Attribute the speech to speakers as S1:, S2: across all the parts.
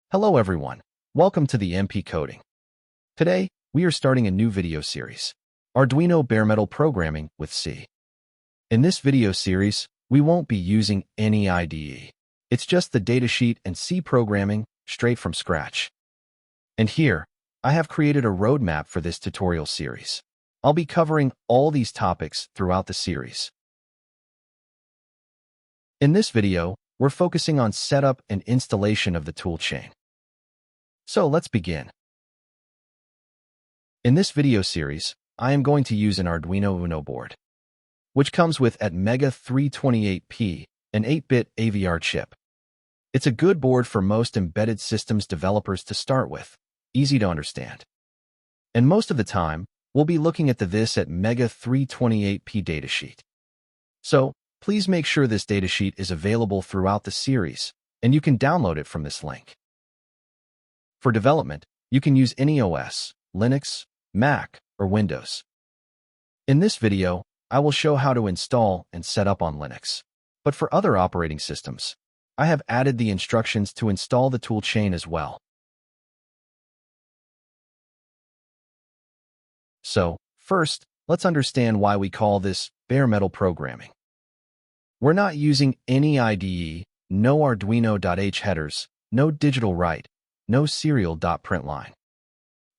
S1: Hello everyone, welcome to the MP Coding. Today, we are starting a new video series, Arduino Bare-Metal Programming with C. In this video series, we won't be using any IDE. It's just the datasheet and C programming straight from scratch. And here, I have created a roadmap for this tutorial series. I'll be covering all these topics throughout the series. In this video, we're focusing on setup and installation of the toolchain. So let's begin. In this video series, I am going to use an Arduino Uno board, which comes with Atmega 328P, an 8-bit AVR chip. It's a good board for most embedded systems developers to start with, easy to understand. And most of the time, we'll be looking at this Atmega 328P datasheet. So, please make sure this datasheet is available throughout the series, and you can download it from this link. For development, you can use any OS, Linux, Mac, or Windows. In this video, I will show how to install and set up on Linux. But for other operating systems, I have added the instructions to install the toolchain as well. So, first, let's understand why we call this bare-metal programming. We're not using any IDE, no Arduino.h headers, no digitalWrite, no serial.println.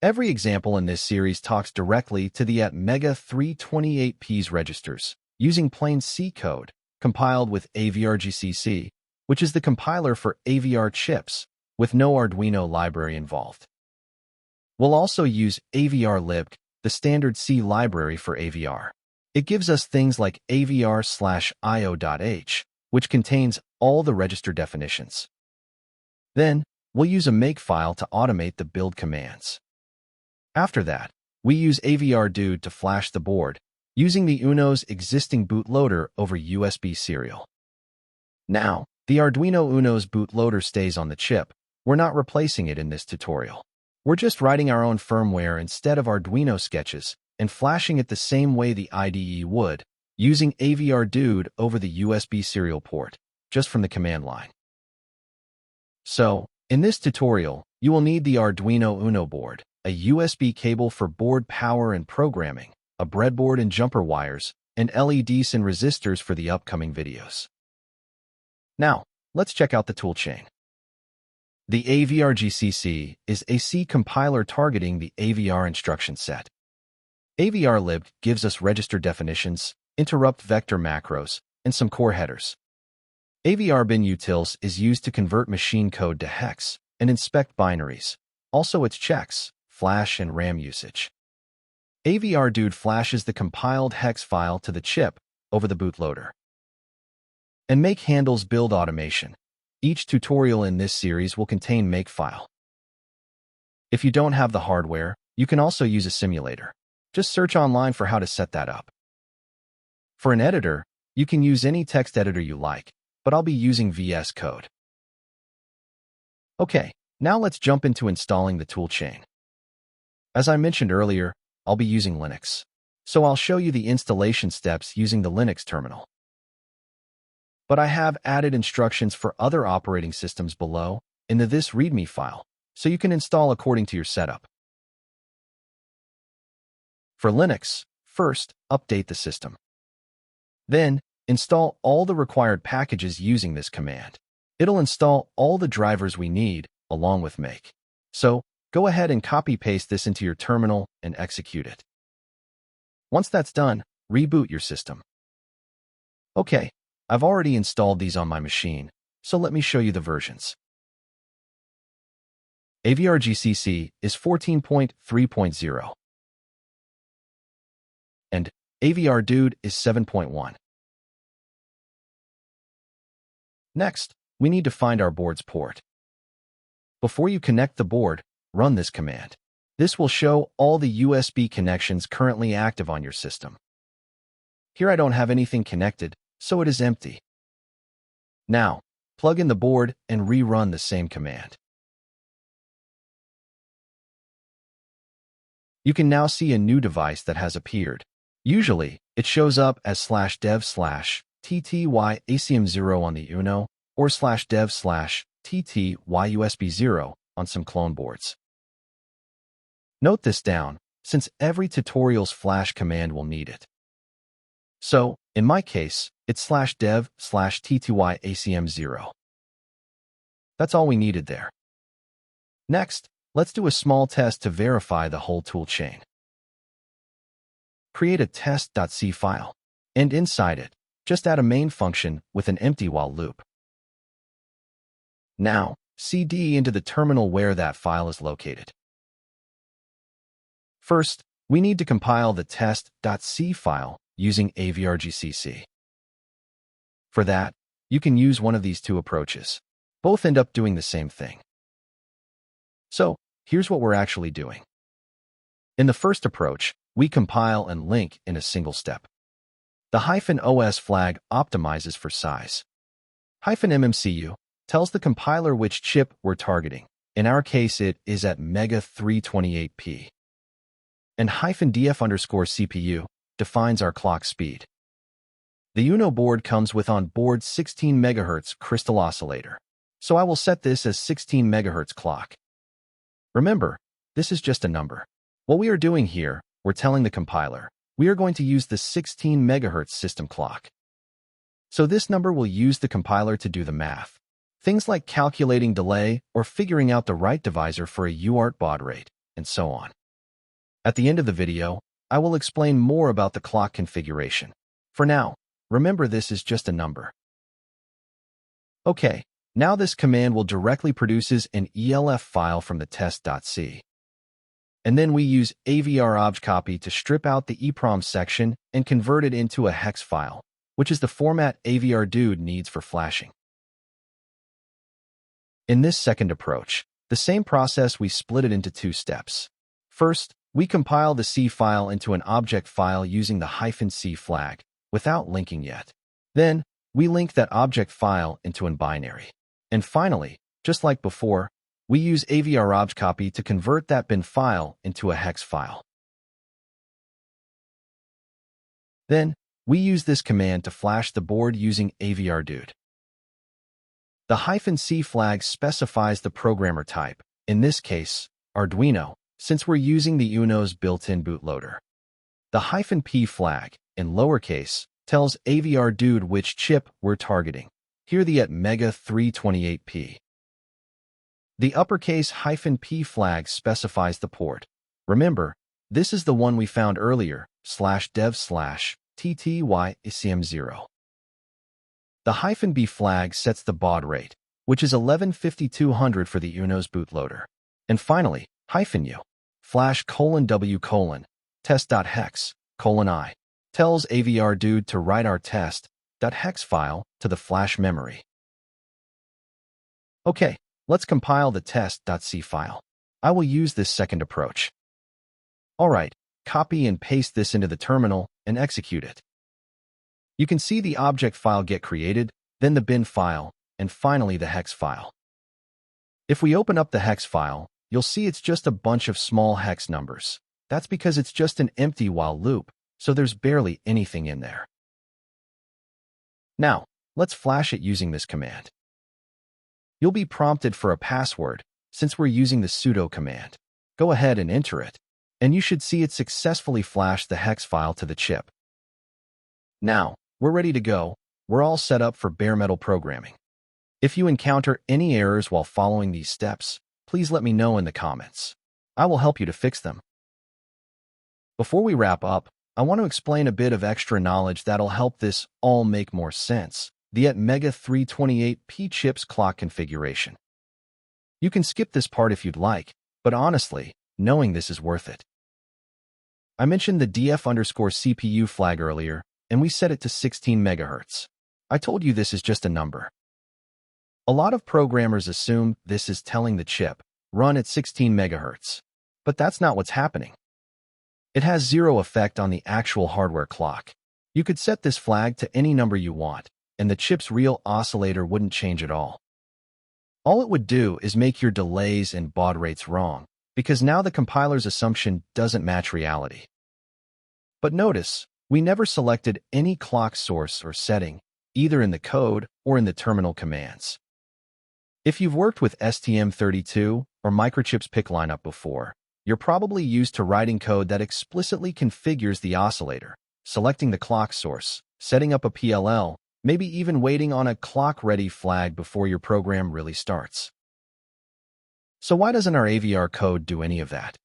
S1: Every example in this series talks directly to the Atmega 328P's registers, using plain C code, compiled with avr-gcc, which is the compiler for AVR chips, with no Arduino library involved. We'll also use avr-libc, the standard C library for AVR. It gives us things like avr/io.h, which contains all the register definitions. Then, we'll use a makefile to automate the build commands. After that, we use avr-dude to flash the board, using the Uno's existing bootloader over USB serial. Now, the Arduino Uno's bootloader stays on the chip. We're not replacing it in this tutorial. We're just writing our own firmware instead of Arduino sketches and flashing it the same way the IDE would, using avr-dude over the USB serial port, just from the command line. So, in this tutorial, you will need the Arduino Uno board, a USB cable for board power and programming, a breadboard and jumper wires, and LEDs and resistors for the upcoming videos. Now, let's check out the toolchain. The avr-gcc is a C compiler targeting the AVR instruction set. avr-libc gives us register definitions, interrupt vector macros, and some core headers. avr-binutils is used to convert machine code to hex and inspect binaries, also its checks, flash and RAM usage. avr-dude flashes the compiled hex file to the chip over the bootloader. And make handles build automation. Each tutorial in this series will contain makefile. If you don't have the hardware, you can also use a simulator. Just search online for how to set that up. For an editor, you can use any text editor you like, but I'll be using VS Code. Okay, now let's jump into installing the toolchain. As I mentioned earlier, I'll be using Linux, so I'll show you the installation steps using the Linux terminal. But I have added instructions for other operating systems below in the this README file, so you can install according to your setup. For Linux, first, update the system. Then, install all the required packages using this command. It'll install all the drivers we need, along with make. So, go ahead and copy-paste this into your terminal and execute it. Once that's done, reboot your system. Okay, I've already installed these on my machine, so let me show you the versions. avr-gcc is 14.3.0. and avr-dude is 7.1. Next, we need to find our board's port. Before you connect the board, run this command. This will show all the USB connections currently active on your system. Here I don't have anything connected, so it is empty. Now, plug in the board and rerun the same command. You can now see a new device that has appeared. Usually, it shows up as /dev/TTYACM0 on the Uno or /dev/TTYACM avr-ttyrusb0 on some clone boards. Note this down, since every tutorial's flash command will need it. So, in my case, it's /dev/ttyacm0. That's all we needed there. Next, let's do a small test to verify the whole toolchain. Create a test.c file, and inside it, just add a main function with an empty while loop. Now, cd into the terminal where that file is located. First, we need to compile the test.c file using avr-gcc. For that, you can use one of these two approaches. Both end up doing the same thing. So, here's what we're actually doing. In the first approach, we compile and link in a single step. The -os flag optimizes for size. -mmcu tells the compiler which chip we're targeting. In our case, it is at mega 328p. And -df_cpu defines our clock speed. The Uno board comes with on-board 16 MHz crystal oscillator, so I will set this as 16 MHz clock. Remember, this is just a number. What we are doing here, we're telling the compiler, we are going to use the 16 MHz system clock. So this number will use the compiler to do the math. Things like calculating delay or figuring out the right divisor for a UART baud rate, and so on. At the end of the video, I will explain more about the clock configuration. For now, remember this is just a number. Okay, now this command will directly produces an ELF file from the test.c. And then we use avr-obfcopy to strip out the EEPROM section and convert it into a hex file, which is the format avrdude needs for flashing. In this second approach, the same process, we split it into two steps. First, we compile the C file into an object file using the -c flag, without linking yet. Then, we link that object file into an binary. And finally, just like before, we use avr-obfcopy to convert that bin file into a hex file. Then, we use this command to flash the board using avrdude. The -c flag specifies the programmer type, in this case, Arduino, since we're using the Uno's built-in bootloader. The -p flag, in lowercase, tells avrdude which chip we're targeting, here the at mega 328p. The uppercase -p flag specifies the port. Remember, this is the one we found earlier, /dev/ttyacm0. The -b flag sets the baud rate, which is 115200 for the Uno's bootloader. And finally, -u, /w:, test.hex:"i, tells avrdude to write our test.hex file to the flash memory. Okay, let's compile the test.c file. I will use this second approach. Alright, copy and paste this into the terminal and execute it. You can see the object file get created, then the bin file, and finally the hex file. If we open up the hex file, you'll see it's just a bunch of small hex numbers. That's because it's just an empty while loop, so there's barely anything in there. Now, let's flash it using this command. You'll be prompted for a password, since we're using the sudo command. Go ahead and enter it, and you should see it successfully flash the hex file to the chip. Now, we're ready to go. We're all set up for bare-metal programming. If you encounter any errors while following these steps, please let me know in the comments. I will help you to fix them. Before we wrap up, I want to explain a bit of extra knowledge that'll help this all make more sense. The at mega 328p chip's clock configuration. You can skip this part if you'd like, but honestly, knowing this is worth it. I mentioned the df_cpu flag earlier, and we set it to 16 MHz. I told you this is just a number. A lot of programmers assume this is telling the chip, run at 16 MHz. But that's not what's happening. It has zero effect on the actual hardware clock. You could set this flag to any number you want, and the chip's real oscillator wouldn't change at all. All it would do is make your delays and baud rates wrong, because now the compiler's assumption doesn't match reality. But notice, we never selected any clock source or setting, either in the code or in the terminal commands. If you've worked with STM32 or Microchip's PIC lineup before, you're probably used to writing code that explicitly configures the oscillator, selecting the clock source, setting up a PLL, maybe even waiting on a clock-ready flag before your program really starts. So why doesn't our AVR code do any of that?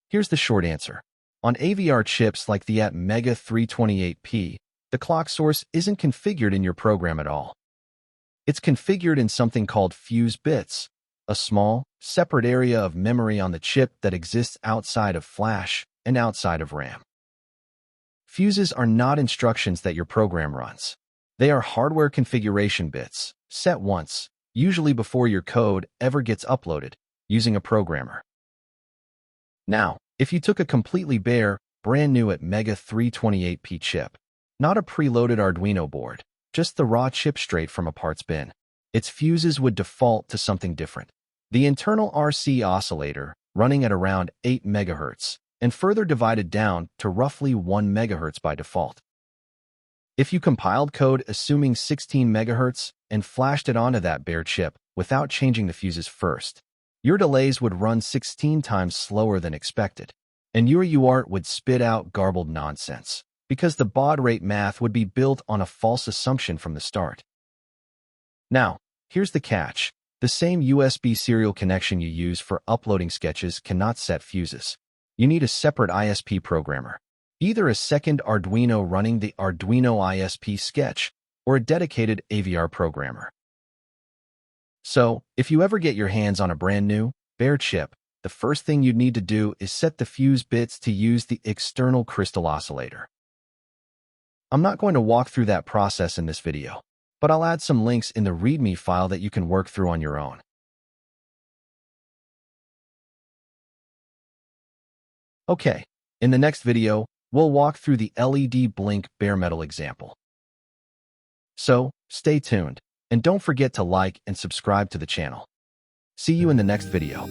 S1: Here's the short answer. On AVR chips like the Mega 328P, the clock source isn't configured in your program at all. It's configured in something called fuse bits, a small, separate area of memory on the chip that exists outside of flash and outside of RAM. Fuses are not instructions that your program runs. They are hardware configuration bits, set once, usually before your code ever gets uploaded, using a programmer. Now, if you took a completely bare, brand new Mega 328P chip, not a preloaded Arduino board, just the raw chip straight from a parts bin, its fuses would default to something different. The internal RC oscillator, running at around 8 MHz, and further divided down to roughly 1 MHz by default. If you compiled code assuming 16 MHz and flashed it onto that bare chip without changing the fuses first, your delays would run 16 times slower than expected, and your UART would spit out garbled nonsense, because the baud rate math would be built on a false assumption from the start. Now, here's the catch. The same USB serial connection you use for uploading sketches cannot set fuses. You need a separate ISP programmer, either a second Arduino running the Arduino ISP sketch or a dedicated AVR programmer. So, if you ever get your hands on a brand new, bare chip, the first thing you'd need to do is set the fuse bits to use the external crystal oscillator. I'm not going to walk through that process in this video, but I'll add some links in the README file that you can work through on your own. Okay, in the next video, we'll walk through the LED blink BareMetal example. So, stay tuned, and don't forget to like and subscribe to the channel. See you in the next video.